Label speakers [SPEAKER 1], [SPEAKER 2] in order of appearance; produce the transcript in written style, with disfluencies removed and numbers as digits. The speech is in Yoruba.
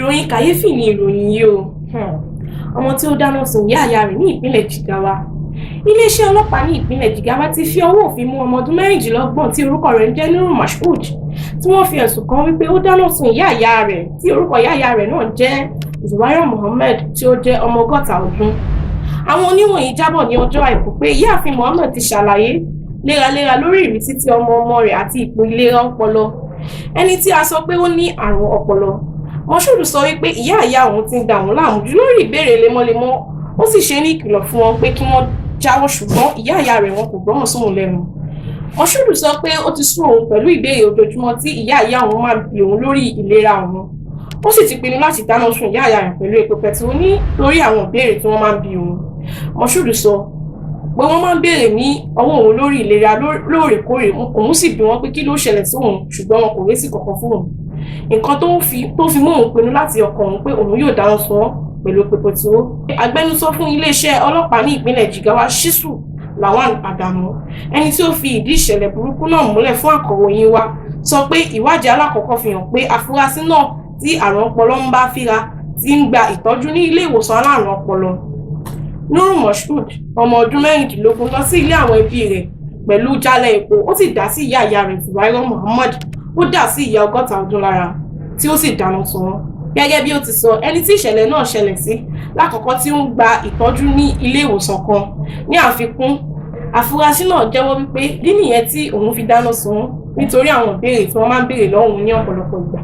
[SPEAKER 1] ìròyìn kàyéfì ni ìròyìn yìí o. Ọmọ tí ó dáná sun ìyá ìyá rẹ̀ ní ìpínlẹ̀ Jigawa. Iléeṣẹ́ ọlọ́pàá ní ìpínlẹ̀ Jigawa ti fi ọwọ́ òfin mú ọmọ ọdún 26 tí orúkọ rẹ̀ ń jẹ́ Nuru Mashood tí wọ́n fi ẹ̀sùn kan wípé ó dáná sun ìyá ìyá rẹ̀ tí orúkọ ìyá ìyá rẹ̀ náà jẹ́ Zuwaira Muhammad tí ó jẹ́ ọmọ 60 ọdún. Àwọn oníròyìn jábọ̀ ní ọjọ́ Àìkú pé ìyáàfin Muhammad ti ṣàlàyé léraléra lórí ìrísí tí ọmọ rẹ̀ àti ipò ìlera ọpọlọ ẹni tí a sọ pé ó ní àrùn ọpọlọ. Mashood sọ wípé ìyá ìyá òun ti ń dà òun láàmú jù lórí ìbéèrè lemọ́lemọ́, ó sì ṣe ní ìkìlọ̀ fún wọn pé kí wọ́n jáwọ́, ṣùgbọ́n ìyá ìyá rẹ̀ wọn kò gbọ́ràn sóhun lẹ́nu. Mashood sọ pé ó ti sún òun pẹ̀lú ìbéèrè ojoojúmọ́ tí ìyá ìyá òun máa bi òun lórí ìlera òun. Ó sì ti pinnu láti dáná sun ìyá ìyá rẹ̀ pẹ̀lú epo pẹtiró nítorí àwọn ìbéèrè tí wọ́n máa ń bi òun. Mashood sọ pé wọ́n máa ń béèrè ní ọwọ́ òun lórí ìlera lóòrèkóòrè, òun sì bi wọ́n pé kí ló ṣẹlẹ̀ sí òun, ṣùgbọ́n wọn kò résì kankan fún òun. Nǹkan tó fi mú òun pinnu láti ọkàn òun pé òun yóò dáná sun wọ́n pẹ̀lú epo pẹtiró. Agbẹnusọ fún iléeṣẹ́ ọlọ́pàá ní ìpínlẹ̀ Jigawa Shisu Lawan Adamu, ẹni tí ó fi ìdí ìṣẹ̀lẹ̀ burúkú náà múlẹ̀ fún akọ̀ròyìn wa, sọ pé ìwádìí alákọ̀ọ́kọ́ fi hàn pé afurasí náà tí àrùn ọpọlọ ń bá fíra ti ń gba ìtọ́jú ní ilé ìwòsàn alárùn ọpọlọ. Nuru Mashood, ọmọ ọdún 16, lọ sí ilé àwọn ẹbí rẹ̀ pẹ̀lú jálẹ̀ epo, ó sì dá sí ìyá ìyá rẹ̀ Zuwaira Muhammad, ó dá sí ìyá 60 ọdún lára tí ó sì dáná sun wọ́n. Gẹ́gẹ́ bí ó ti sọ, ẹni tí ìṣẹ̀lẹ̀ náà ṣẹlẹ̀ sí lákọ̀ọ́kọ́ tí ó ń gba ìtọ́jú ní ilé ìwòsàn kan. Ní àfikún, afurasí náà jẹ́wọ́ wípé ìdí nìyẹn tí òun fi dáná sun wọ́n nítorí àwọn ìbéèrè tí wọ́n máa ń béèrè lọ́wọ́ ní ọ̀pọ̀lọpọ̀ ìgbà.